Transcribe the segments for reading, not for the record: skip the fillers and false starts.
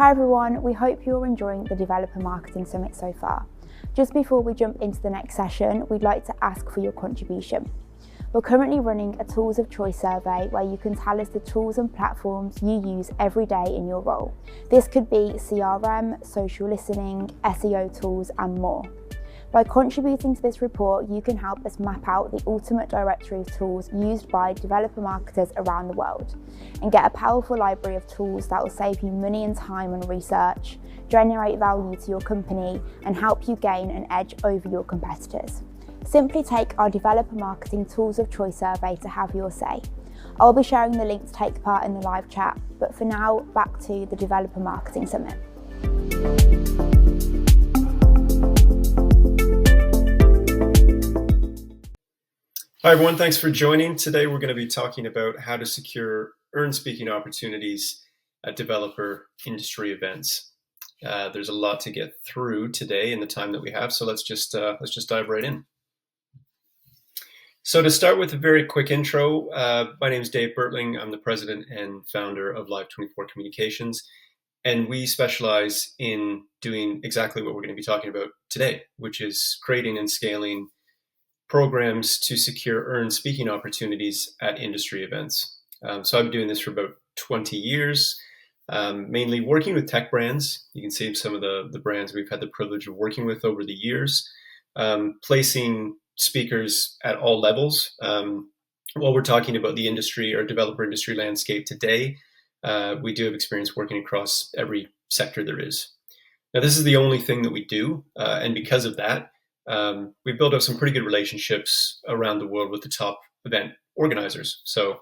Hi everyone, we hope you're enjoying the Developer Marketing Summit so far. Just before we jump into the next session, we'd like to ask for your contribution. We're currently running a Tools of Choice survey where you can tell us the tools and platforms you use every day in your role. This could be CRM, social listening, SEO tools, and more. By contributing to this report, you can help us map out the ultimate directory of tools used by developer marketers around the world and get a powerful library of tools that will save you money and time on research, generate value to your company, and help you gain an edge over your competitors. Simply take our Developer Marketing Tools of Choice survey to have your say. I'll be sharing the link to take part in the live chat, but for now, back to the Developer Marketing Summit. Hi everyone, thanks for joining. Today we're going to be talking about how to secure earned speaking opportunities at developer industry events. There's a lot to get through today in the time that we have, so let's just dive right in. So to start with a very quick intro, my name is Dave Bertling. I'm the president and founder of Live24 Communications, and we specialize in doing exactly what we're going to be talking about today, which is creating and scaling programs to secure earned speaking opportunities at industry events. So I've been doing this for about 20 years, mainly working with tech brands. You can see some of the brands we've had the privilege of working with over the years, placing speakers at all levels. While we're talking about the industry or developer industry landscape today, we do have experience working across every sector there is. Now, this is the only thing that we do, and because of that, we built up some pretty good relationships around the world with the top event organizers. So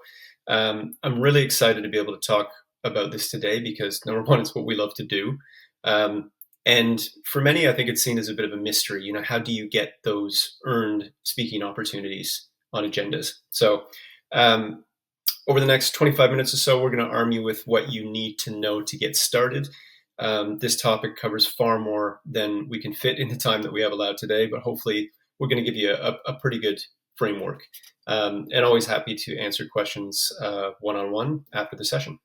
I'm really excited to be able to talk about this today because number one, it's what we love to do. And for many, I think it's seen as a bit of a mystery. You know, how do you get those earned speaking opportunities on agendas? So over the next 25 minutes or so, we're going to arm you with what you need to know to get started. This topic covers far more than we can fit in the time that we have allowed today, but hopefully we're going to give you a pretty good framework. And always happy to answer questions one-on-one after the session.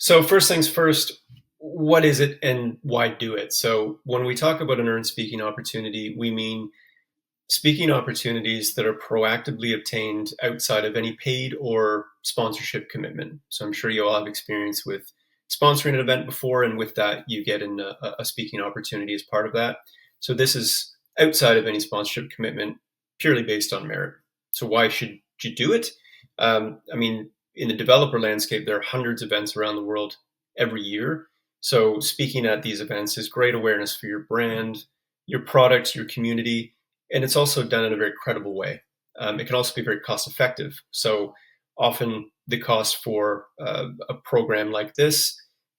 So first things first, what is it and why do it? So when we talk about an earned speaking opportunity, we mean speaking opportunities that are proactively obtained outside of any paid or sponsorship commitment. So I'm sure you all have experience with sponsoring an event before, and with that, you get a speaking opportunity as part of that. So this is outside of any sponsorship commitment, purely based on merit. So why should you do it? I mean, in the developer landscape, there are hundreds of events around the world every year. So speaking at these events is great awareness for your brand, your products, your community, and it's also done in a very credible way. It can also be very cost effective. So often the cost for a program like this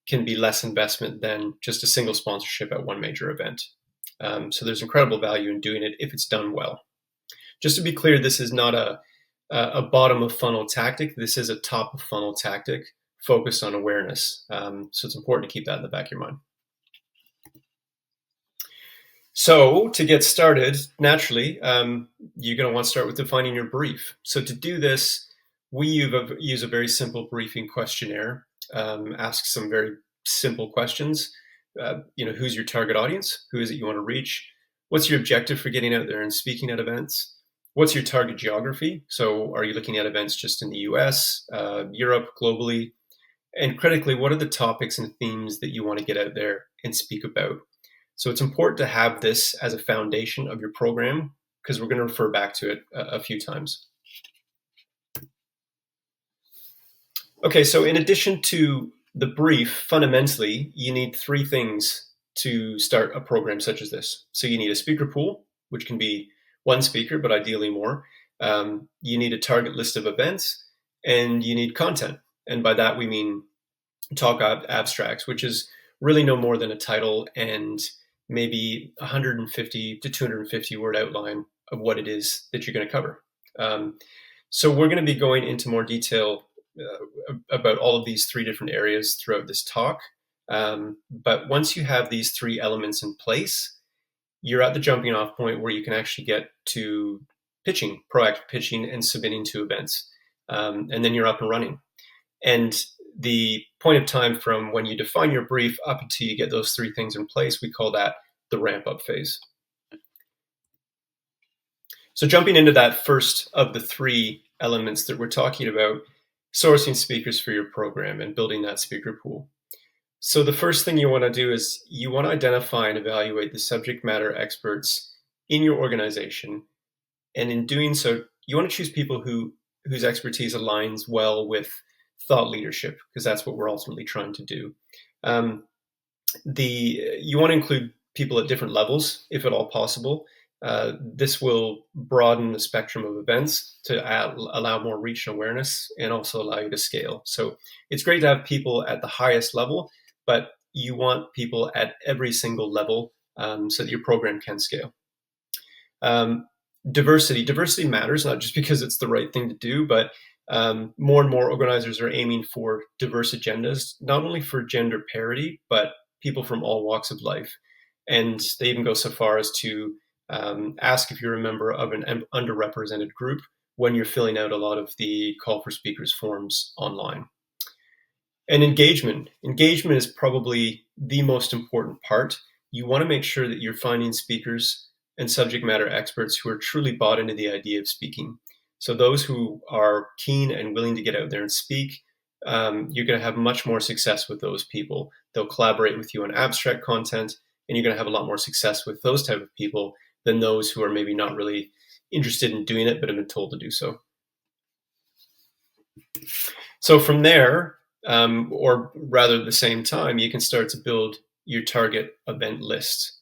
can be less investment than just a single sponsorship at one major event. So there's incredible value in doing it if it's done well. Just to be clear, this is not a bottom of funnel tactic. This is a top of funnel tactic focused on awareness. So it's important to keep that in the back of your mind. So to get started, naturally, you're going to want to start with defining your brief. So to do this, we use a very simple briefing questionnaire, ask some very simple questions. Who's your target audience? Who is it you want to reach? What's your objective for getting out there and speaking at events? What's your target geography? So are you looking at events just in the US, Europe, globally? And critically, what are the topics and themes that you want to get out there and speak about? So it's important to have this as a foundation of your program because we're going to refer back to it a few times. Okay, so in addition to the brief, fundamentally, you need three things to start a program such as this. So you need a speaker pool, which can be one speaker, but ideally more. You need a target list of events, and you need content. And by that, we mean talk abstracts, which is really no more than a title and maybe 150 to 250 word outline of what it is that you're going to cover. So we're going to be going into more detail about all of these three different areas throughout this talk. But once you have these three elements in place, you're at the jumping off point where you can actually get to pitching, proactive pitching and submitting to events. And then you're up and running. And the point of time from when you define your brief up until you get those three things in place, we call that the ramp up phase. So jumping into that first of the three elements that we're talking about, sourcing speakers for your program and building that speaker pool. So the first thing you want to do is you want to identify and evaluate the subject matter experts in your organization. And in doing so, you want to choose people whose expertise aligns well with thought leadership, because that's what we're ultimately trying to do. You want to include people at different levels, if at all possible. This will broaden the spectrum of events to allow more reach and awareness, and also allow you to scale. So it's great to have people at the highest level, but you want people at every single level so that your program can scale. Diversity matters, not just because it's the right thing to do, but more and more organizers are aiming for diverse agendas, not only for gender parity, but people from all walks of life. And they even go so far as to ask if you're a member of an underrepresented group when you're filling out a lot of the call for speakers forms online. And engagement is probably the most important part. You want to make sure that you're finding speakers and subject matter experts who are truly bought into the idea of speaking. So those who are keen and willing to get out there and speak, you're going to have much more success with those people. They'll collaborate with you on abstract content, and you're going to have a lot more success with those type of people than those who are maybe not really interested in doing it, but have been told to do so. So from there, or rather at the same time, you can start to build your target event list.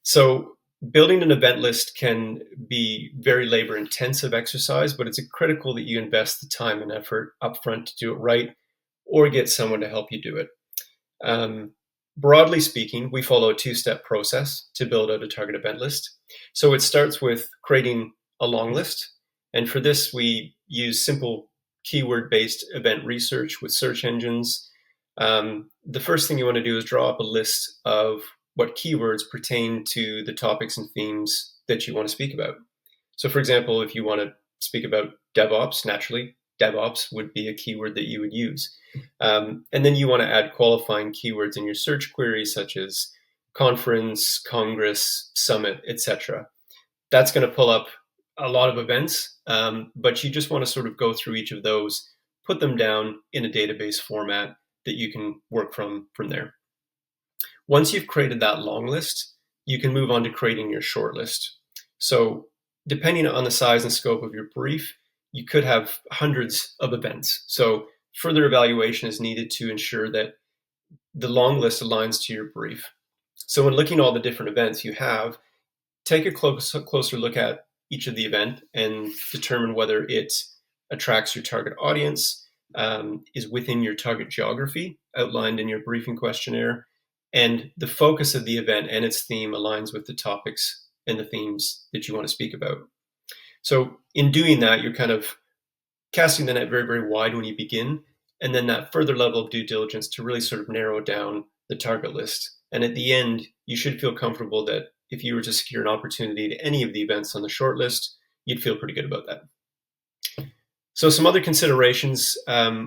So building an event list can be very labor intensive exercise, but it's critical that you invest the time and effort upfront to do it right, or get someone to help you do it. Broadly speaking, we follow a two-step process to build out a target event list. So it starts with creating a long list. And for this, we use simple keyword-based event research with search engines. The first thing you want to do is draw up a list of what keywords pertain to the topics and themes that you want to speak about. So for example, if you want to speak about DevOps, naturally, DevOps would be a keyword that you would use. And then you want to add qualifying keywords in your search queries, such as conference, congress, summit, etc. That's going to pull up a lot of events, but you just want to sort of go through each of those, put them down in a database format that you can work from there. Once you've created that long list, you can move on to creating your short list. So depending on the size and scope of your brief, you could have hundreds of events. So further evaluation is needed to ensure that the long list aligns to your brief. So when looking at all the different events you have, take a closer look at each of the event and determine whether it attracts your target audience, is within your target geography outlined in your briefing questionnaire, and the focus of the event and its theme aligns with the topics and the themes that you want to speak about. So in doing that, you're kind of casting the net very, very wide when you begin, and then that further level of due diligence to really sort of narrow down the target list. And at the end, you should feel comfortable that if you were to secure an opportunity to any of the events on the short list, you'd feel pretty good about that. So some other considerations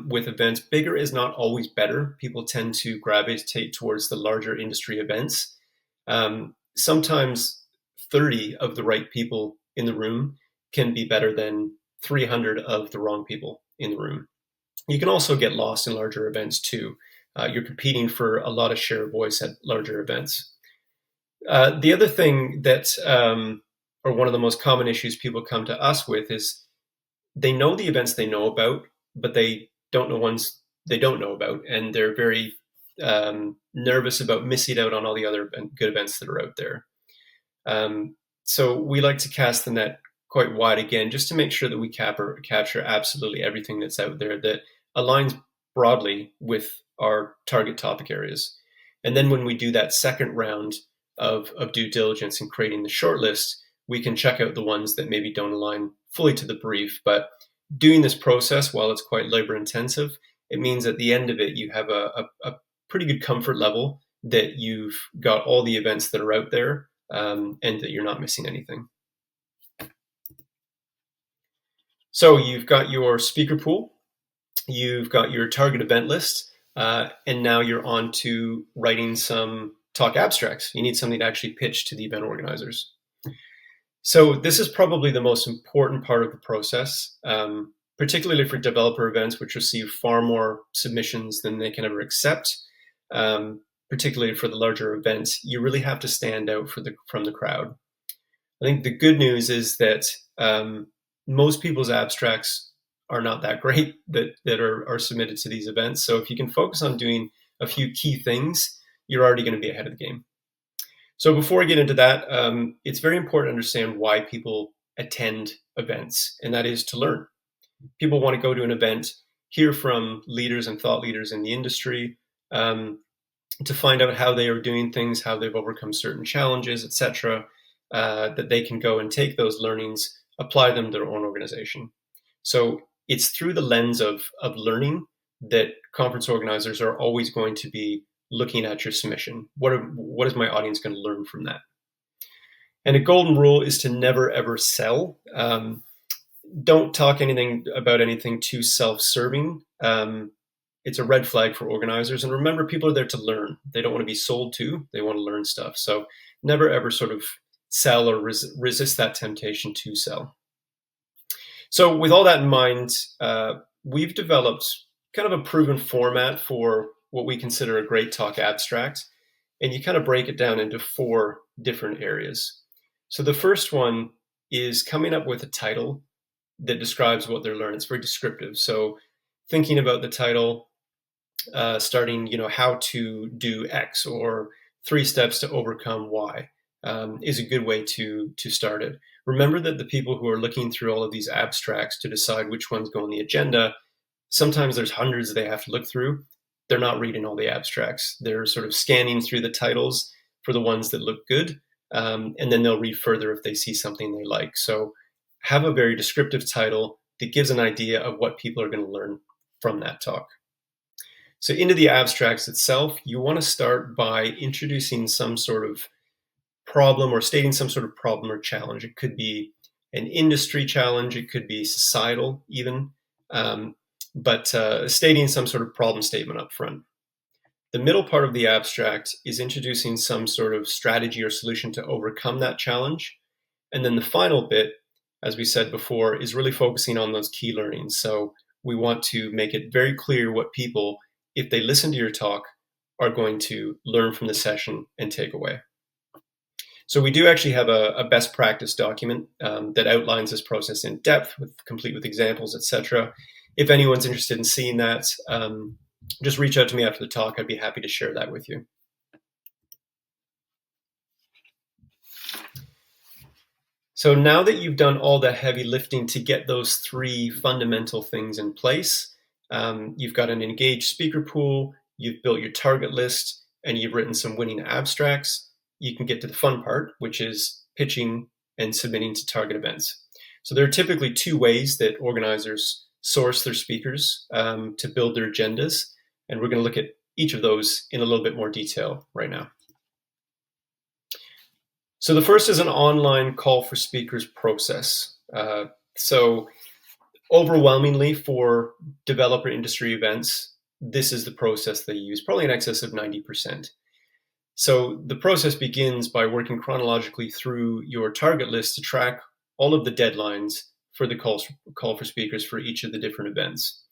with events, bigger is not always better. People tend to gravitate towards the larger industry events. Sometimes 30 of the right people in the room can be better than 300 of the wrong people in the room. You can also get lost in larger events too. You're competing for a lot of share of voice at larger events. The other thing that, or one of the most common issues people come to us with is they know the events they know about, but they don't know ones they don't know about. And they're very nervous about missing out on all the other good events that are out there. So we like to cast the net quite wide again, just to make sure that we capture absolutely everything that's out there that aligns broadly with our target topic areas. And then when we do that second round of due diligence and creating the short list, we can check out the ones that maybe don't align fully to the brief. But doing this process, while it's quite labor intensive, it means at the end of it, you have a pretty good comfort level that you've got all the events that are out there, and that you're not missing anything. So you've got your speaker pool. you've got your target event list, and now you're on to writing some talk abstracts. You need something to actually pitch to the event organizers. So this is probably the most important part of the process, particularly for developer events, which receive far more submissions than they can ever accept. Particularly for the larger events, you really have to stand out from the crowd. I think the good news is that most people's abstracts are not that great that are submitted to these events. So if you can focus on doing a few key things, you're already going to be ahead of the game. So before I get into that, it's very important to understand why people attend events, and that is to learn. People want to go to an event, hear from leaders and thought leaders in the industry, to find out how they are doing things, how they've overcome certain challenges, etc., that they can go and take those learnings, apply them to their own organization. So it's through the lens of learning that conference organizers are always going to be looking at your submission. What is my audience going to learn from that? And a golden rule is to never, ever sell. Don't talk about anything too self-serving. It's a red flag for organizers. And remember, people are there to learn. They don't want to be sold to. They want to learn stuff. So never, ever sort of sell or resist that temptation to sell. So with all that in mind, we've developed kind of a proven format for what we consider a great talk abstract. And you kind of break it down into 4 different areas. So the first one is coming up with a title that describes what they're learning. It's very descriptive. So thinking about the title, starting, how to do X or 3 steps to overcome Y, is a good way to start it. Remember that the people who are looking through all of these abstracts to decide which ones go on the agenda, sometimes there's hundreds they have to look through. They're not reading all the abstracts. They're sort of scanning through the titles for the ones that look good, and then they'll read further if they see something they like. So have a very descriptive title that gives an idea of what people are going to learn from that talk. So into the abstracts itself, you want to start by introducing some sort of problem or stating some sort of problem or challenge. It could be an industry challenge. It could be societal even, but stating some sort of problem statement up front. The middle part of the abstract is introducing some sort of strategy or solution to overcome that challenge. And then the final bit, as we said before, is really focusing on those key learnings. So we want to make it very clear what people, if they listen to your talk, are going to learn from the session and take away. So we do actually have a best practice document that outlines this process in depth, complete with examples, etc. If anyone's interested in seeing that, just reach out to me after the talk. I'd be happy to share that with you. So now that you've done all the heavy lifting to get those 3 fundamental things in place, you've got an engaged speaker pool, you've built your target list, and you've written some winning abstracts, you can get to the fun part, which is pitching and submitting to target events. So there are typically 2 ways that organizers source their speakers to build their agendas, and we're going to look at each of those in a little bit more detail right now. So the first is an online call for speakers process. So overwhelmingly for developer industry events, this is the process they use, probably in excess of 90%. So the process begins by working chronologically through your target list to track all of the deadlines for the call for speakers for each of the different events.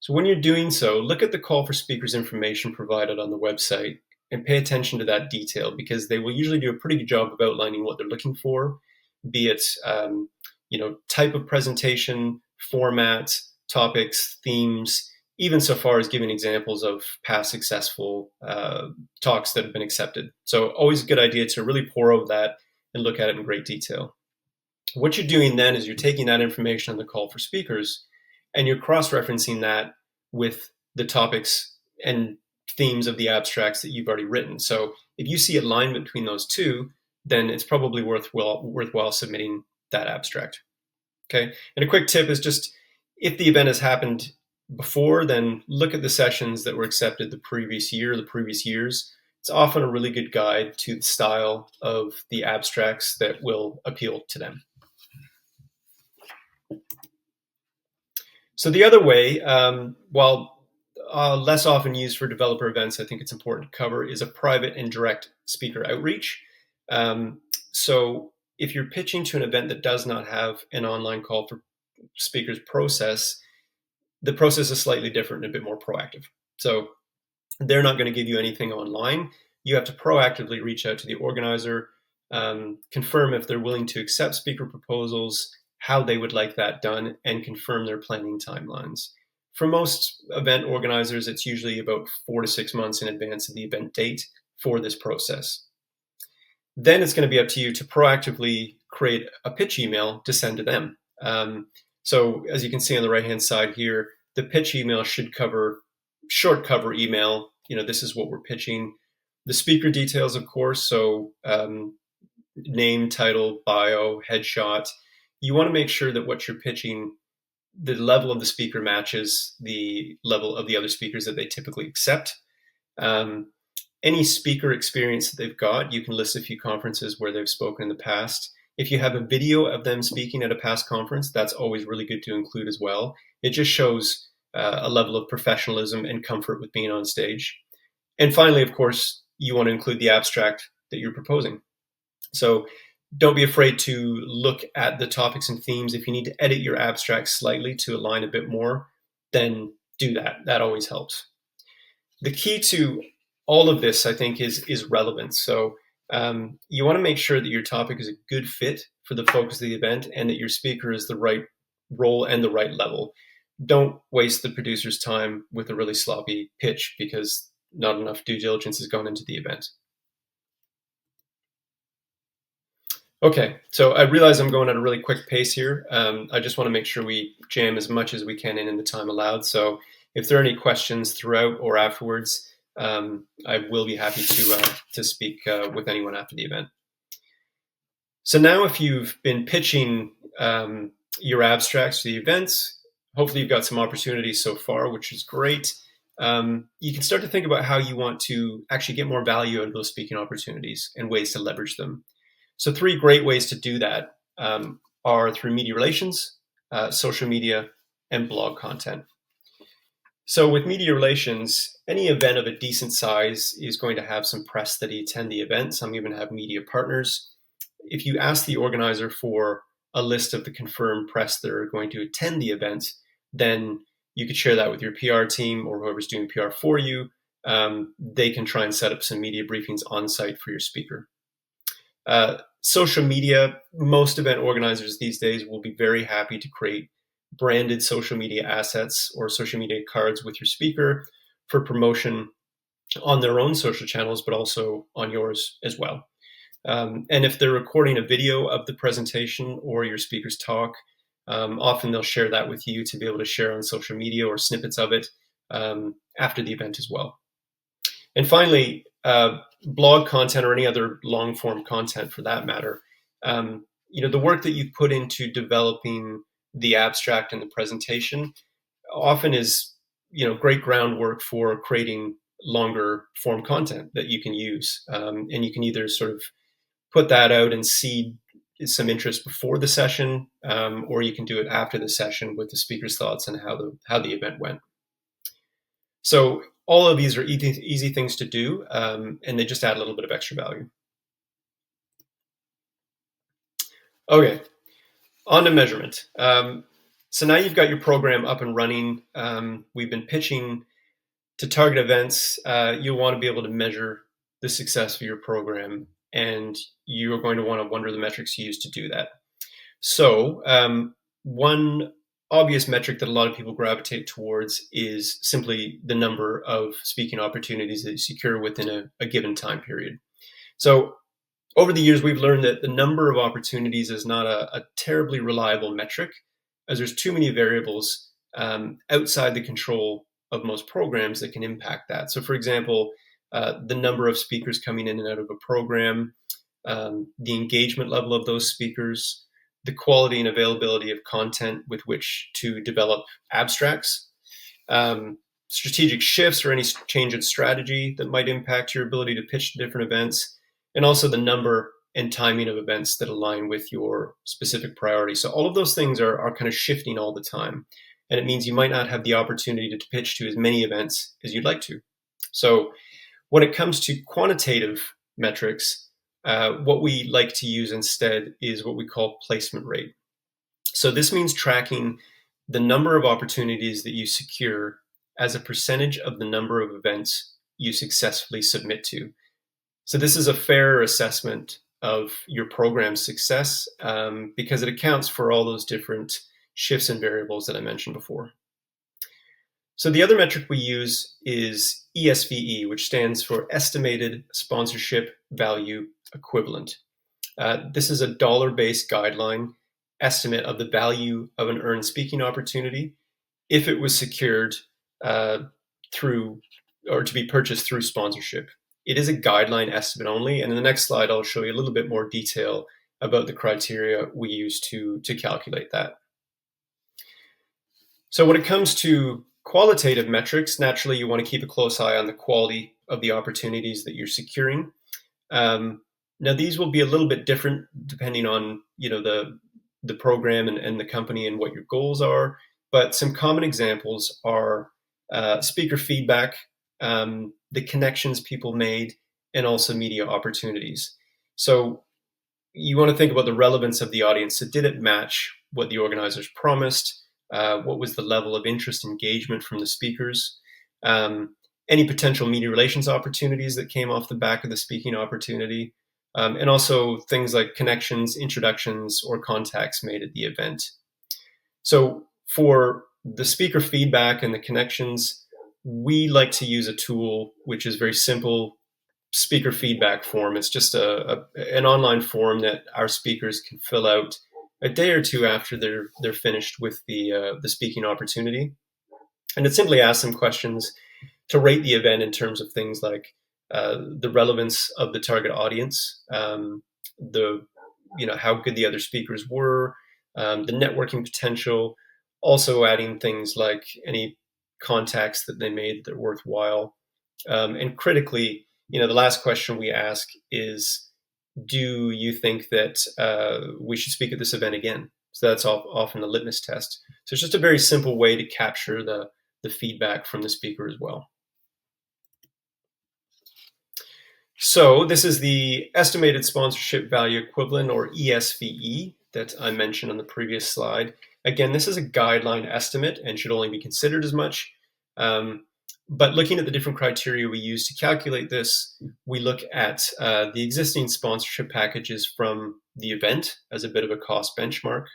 So when you're doing so, look at the call for speakers information provided on the website and pay attention to that detail, because they will usually do a pretty good job of outlining what they're looking for, be it type of presentation, format, topics, themes, even so far as giving examples of past successful talks that have been accepted. So always a good idea to really pore over that and look at it in great detail. What you're doing then is you're taking that information on the call for speakers and you're cross-referencing that with the topics and themes of the abstracts that you've already written. So if you see alignment between those 2, then it's probably worthwhile submitting that abstract. Okay. And a quick tip is just, if the event has happened before, then look at the sessions that were accepted the previous year, the previous years. It's often a really good guide to the style of the abstracts that will appeal to them. So the other way, while less often used for developer events, I think it's important to cover is a private and direct speaker outreach. Um, so if you're pitching to an event that does not have an online call for speakers process, the process is slightly different and a bit more proactive. So they're not going to give you anything online. You have to proactively reach out to the organizer, confirm if they're willing to accept speaker proposals, how they would like that done, and confirm their planning timelines. For most event organizers, it's usually about 4 to 6 months in advance of the event date for this process. Then it's going to be up to you to proactively create a pitch email to send to them. So as you can see on the right-hand side here, the pitch email should cover short cover email. This is what we're pitching. The speaker details, of course. So name, title, bio, headshot. You want to make sure that what you're pitching, the level of the speaker matches the level of the other speakers that they typically accept. Any speaker experience that they've got, you can list a few conferences where they've spoken in the past. If you have a video of them speaking at a past conference, that's always really good to include as well. It just shows a level of professionalism and comfort with being on stage. And finally, of course, you want to include the abstract that you're proposing. So don't be afraid to look at the topics and themes. If you need to edit your abstract slightly to align a bit more, then do that. That always helps. The key to all of this, I think, is relevance. So you want to make sure that your topic is a good fit for the focus of the event and that your speaker is the right role and the right level. Don't waste the producer's time with a really sloppy pitch because not enough due diligence has gone into the event. Okay, so I realize I'm going at a really quick pace here. I just want to make sure we jam as much as we can in the time allowed. So if there are any questions throughout or afterwards, I will be happy to speak with anyone after the event. So now if you've been pitching your abstracts to the events, hopefully you've got some opportunities so far, which is great. You can start to think about how you want to actually get more value out of those speaking opportunities and ways to leverage them. So 3 great ways to do that are through media relations, social media, and blog content. So with media relations, any event of a decent size is going to have some press that attend the event. Some even have media partners. If you ask the organizer for a list of the confirmed press that are going to attend the event, then you could share that with your PR team or whoever's doing PR for you. They can try and set up some media briefings on site for your speaker. Social media, most event organizers these days will be very happy to create branded social media assets or social media cards with your speaker for promotion on their own social channels, but also on yours as well. And if they're recording a video of the presentation or your speaker's talk, often they'll share that with you to be able to share on social media or snippets of it after the event as well. And finally, blog content or any other long form content for that matter, the work that you've put into developing the abstract and the presentation often is, great groundwork for creating longer form content that you can use. And you can either sort of put that out and seed some interest before the session, or you can do it after the session with the speaker's thoughts on how the event went. So all of these are easy things to do, and they just add a little bit of extra value. Okay, on to measurement. So now you've got your program up and running. We've been pitching to target events. You'll want to be able to measure the success of your program, and you're going to want to wonder the metrics you use to do that. So one obvious metric that a lot of people gravitate towards is simply the number of speaking opportunities that you secure within a given time period. So over the years, we've learned that the number of opportunities is not a terribly reliable metric, as there's too many variables outside the control of most programs that can impact that. So for example, the number of speakers coming in and out of a program, the engagement level of those speakers, the quality and availability of content with which to develop abstracts, strategic shifts or any change in strategy that might impact your ability to pitch to different events, and also the number and timing of events that align with your specific priorities. So all of those things are kind of shifting all the time. and it means you might not have the opportunity to pitch to as many events as you'd like to. So when it comes to quantitative metrics, what we like to use instead is what we call placement rate. So this means tracking the number of opportunities that you secure as a percentage of the number of events you successfully submit to. So this is a fair assessment of your program's success because it accounts for all those different shifts and variables that I mentioned before. So the other metric we use is ESVE, which stands for Estimated Sponsorship Value Equivalent. This is a dollar-based guideline estimate of the value of an earned speaking opportunity if it was secured through or to be purchased through sponsorship. It is a guideline estimate only, and in the next slide, I'll show you a little bit more detail about the criteria we use to calculate that. So when it comes to qualitative metrics, naturally, you want to keep a close eye on the quality of the opportunities that you're securing. Now, these will be a little bit different depending on the program and the company and what your goals are. But some common examples are speaker feedback, the connections people made, and also media opportunities. So you want to think about the relevance of the audience. So did it match what the organizers promised? What was the level of interest engagement from the speakers? Any potential media relations opportunities that came off the back of the speaking opportunity? And also things like connections, introductions, or contacts made at the event. So for the speaker feedback and the connections, we like to use a tool which is very simple, speaker feedback form. It's just an online form that our speakers can fill out a day or two after they're finished with the speaking opportunity. And it simply asks them questions to rate the event in terms of things like the relevance of the target audience, how good the other speakers were, the networking potential, also adding things like any contacts that they made that are worthwhile. And critically, the last question we ask is, do you think that we should speak at this event again? So that's often the litmus test. So it's just a very simple way to capture the feedback from the speaker as well. So this is the Estimated Sponsorship Value Equivalent, or ESVE, that I mentioned on the previous slide. Again, this is a guideline estimate and should only be considered as much. But looking at the different criteria we use to calculate this, we look at the existing sponsorship packages from the event as a bit of a cost benchmark.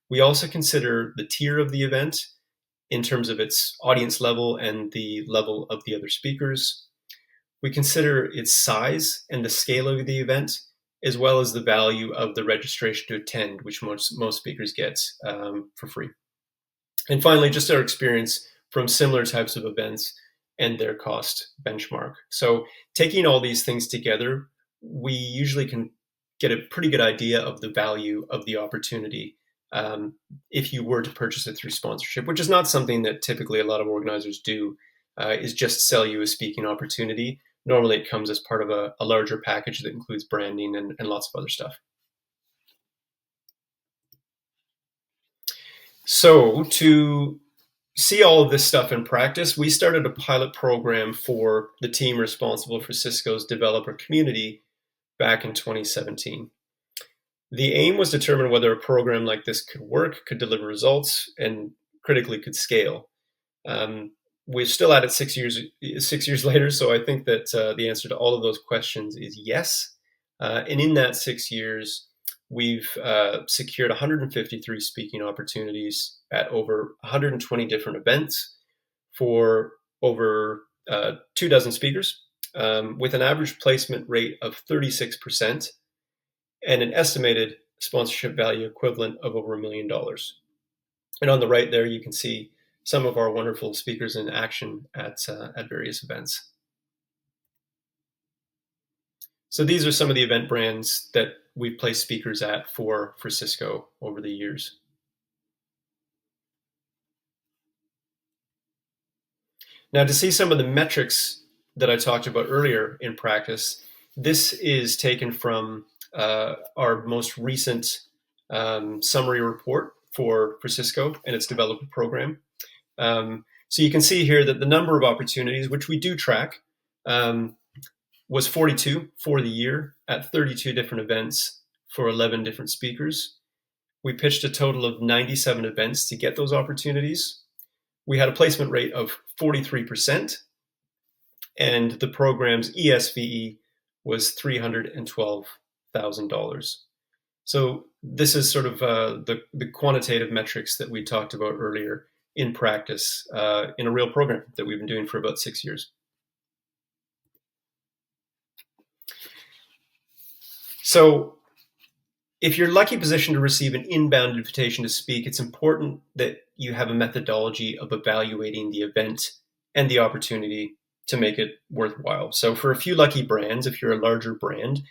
We also consider the tier of the event in terms of its audience level and the level of the other speakers. We consider its size and the scale of the event, as well as the value of the registration to attend, which most speakers get for free. And finally, just our experience from similar types of events and their cost benchmark. So taking all these things together, we usually can get a pretty good idea of the value of the opportunity if you were to purchase it through sponsorship, which is not something that typically a lot of organizers do, is just sell you a speaking opportunity. Normally it comes as part of a larger package that includes branding and lots of other stuff. So to see all of this stuff in practice, we started a pilot program for the team responsible for Cisco's developer community back in 2017. The aim was to determine whether a program like this could work, could deliver results, and critically could scale. We're still at it 6 years later, so I think that the answer to all of those questions is yes. And in that 6 years, we've secured 153 speaking opportunities at over 120 different events for over 24 speakers, with an average placement rate of 36% and an estimated sponsorship value equivalent of over $1 million. And on the right there, you can see some of our wonderful speakers in action at various events. So these are some of the event brands that we've placed speakers at for Cisco over the years. Now, to see some of the metrics that I talked about earlier in practice, this is taken from our most recent summary report. for Cisco and its developer program. So you can see here that the number of opportunities, which we do track, was 42 for the year at 32 different events for 11 different speakers. We pitched a total of 97 events to get those opportunities. We had a placement rate of 43%, and the program's ESVE was $312,000. So this is sort of the quantitative metrics that we talked about earlier in practice in a real program that we've been doing for about 6 years. So if you're lucky position to receive an inbound invitation to speak, it's important that you have a methodology of evaluating the event and the opportunity to make it worthwhile. So for a few lucky brands, if you're a larger brand,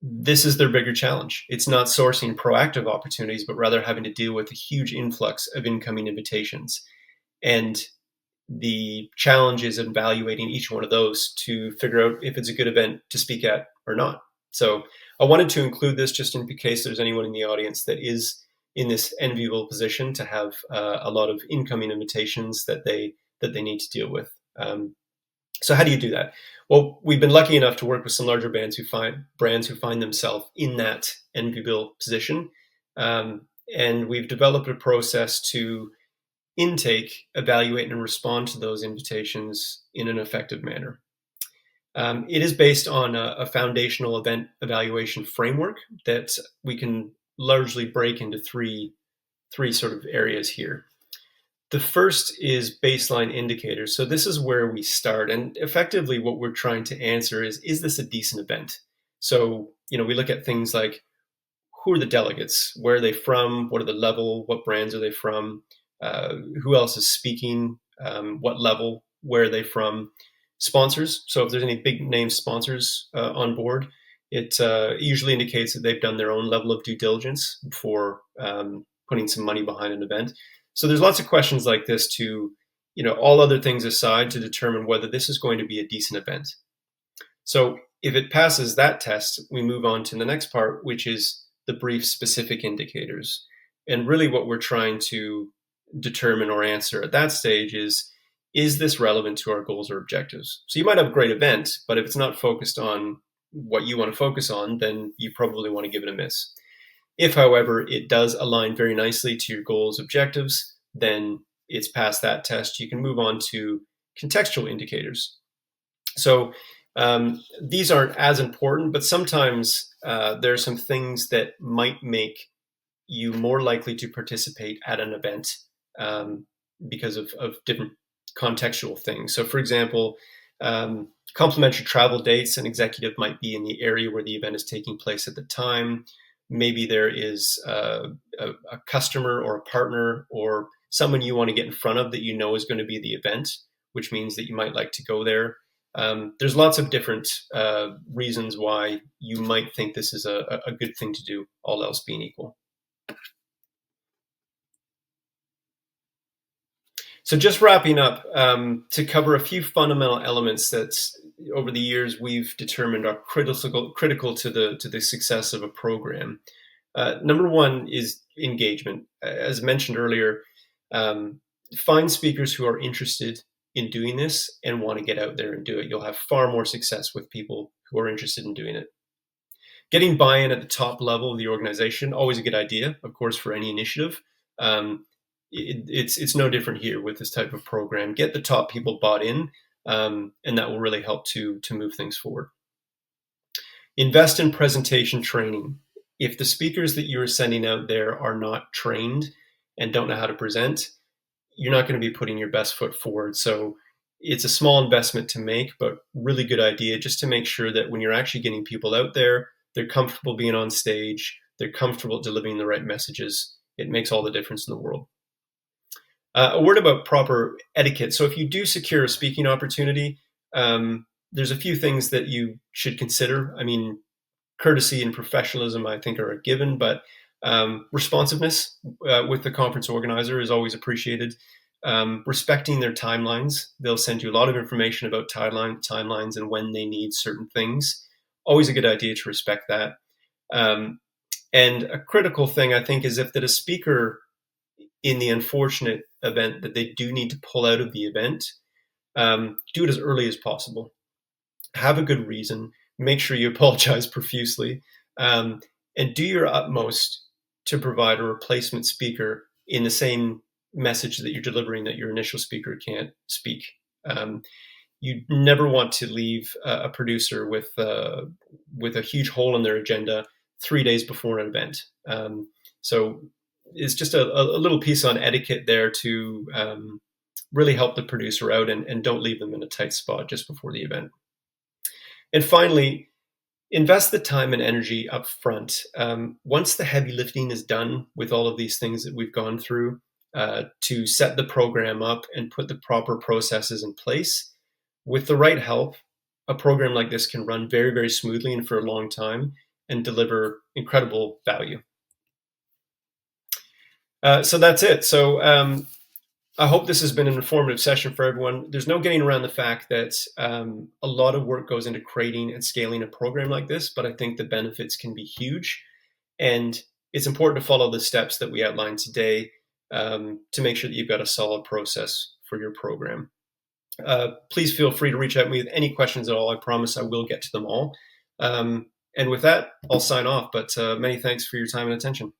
this is their bigger challenge. It's not sourcing proactive opportunities, but rather having to deal with a huge influx of incoming invitations. And the challenge is evaluating each one of those to figure out if it's a good event to speak at or not. So I wanted to include this just in case there's anyone in the audience that is in this enviable position to have a lot of incoming invitations that they need to deal with. So how do you do that? Well, we've been lucky enough to work with some larger brands who find themselves in that enviable position, and we've developed a process to intake, evaluate, and respond to those invitations in an effective manner. It is based on a foundational event evaluation framework that we can largely break into three sort of areas here. The first is baseline indicators. So this is where we start, and effectively what we're trying to answer is this a decent event? So, we look at things like, who are the delegates? Where are they from? What are the level? What brands are they from? Who else is speaking? What level? Where are they from? Sponsors. So if there's any big name sponsors on board, it usually indicates that they've done their own level of due diligence before putting some money behind an event. So there's lots of questions like this to, all other things aside, to determine whether this is going to be a decent event. So if it passes that test, we move on to the next part, which is the brief specific indicators. And really what we're trying to determine or answer at that stage is this relevant to our goals or objectives? So you might have a great event, but if it's not focused on what you want to focus on, then you probably want to give it a miss. If, however, it does align very nicely to your goals, objectives, then it's past that test. You can move on to contextual indicators. So these aren't as important, but sometimes there are some things that might make you more likely to participate at an event because of different contextual things. So, for example, complimentary travel dates. An executive might be in the area where the event is taking place at the time. Maybe there is a customer or a partner or someone you want to get in front of that is going to be the event, which means that you might like to go there. There's lots of different reasons why you might think this is a good thing to do, all else being equal. So just wrapping up, to cover a few fundamental elements that over the years we've determined are critical to the success of a program. Number one is engagement. As mentioned earlier, find speakers who are interested in doing this and want to get out there and do it. You'll have far more success with people who are interested in doing it. Getting buy-in at the top level of the organization, always a good idea, of course, for any initiative. It's no different here with this type of program. Get the top people bought in, and that will really help to move things forward. Invest in presentation training. If the speakers that you are sending out there are not trained and don't know how to present, you're not going to be putting your best foot forward. So it's a small investment to make, but really good idea just to make sure that when you're actually getting people out there, they're comfortable being on stage, they're comfortable delivering the right messages. It makes all the difference in the world. A word about proper etiquette. So if you do secure a speaking opportunity, there's a few things that you should consider. I mean, courtesy and professionalism, I think, are a given, but responsiveness with the conference organizer is always appreciated. Respecting their timelines. They'll send you a lot of information about timelines and when they need certain things. Always a good idea to respect that. And a critical thing, I think, is if that a speaker, in the unfortunate event that they do need to pull out of the event, do it as early as possible. Have a good reason. Make sure you apologize profusely, and do your utmost to provide a replacement speaker in the same message that you're delivering that your initial speaker can't speak. You never want to leave a producer with a huge hole in their agenda 3 days before an event. So it's just a little piece on etiquette there to really help the producer out, and don't leave them in a tight spot just before the event. And finally, invest the time and energy up front. Once the heavy lifting is done with all of these things that we've gone through, to set the program up and put the proper processes in place, with the right help, a program like this can run very, very smoothly and for a long time and deliver incredible value. So that's it. So I hope this has been an informative session for everyone. There's no getting around the fact that a lot of work goes into creating and scaling a program like this, but I think the benefits can be huge. And it's important to follow the steps that we outlined today to make sure that you've got a solid process for your program. Please feel free to reach out to me with any questions at all. I promise I will get to them all. And with that, I'll sign off. But many thanks for your time and attention.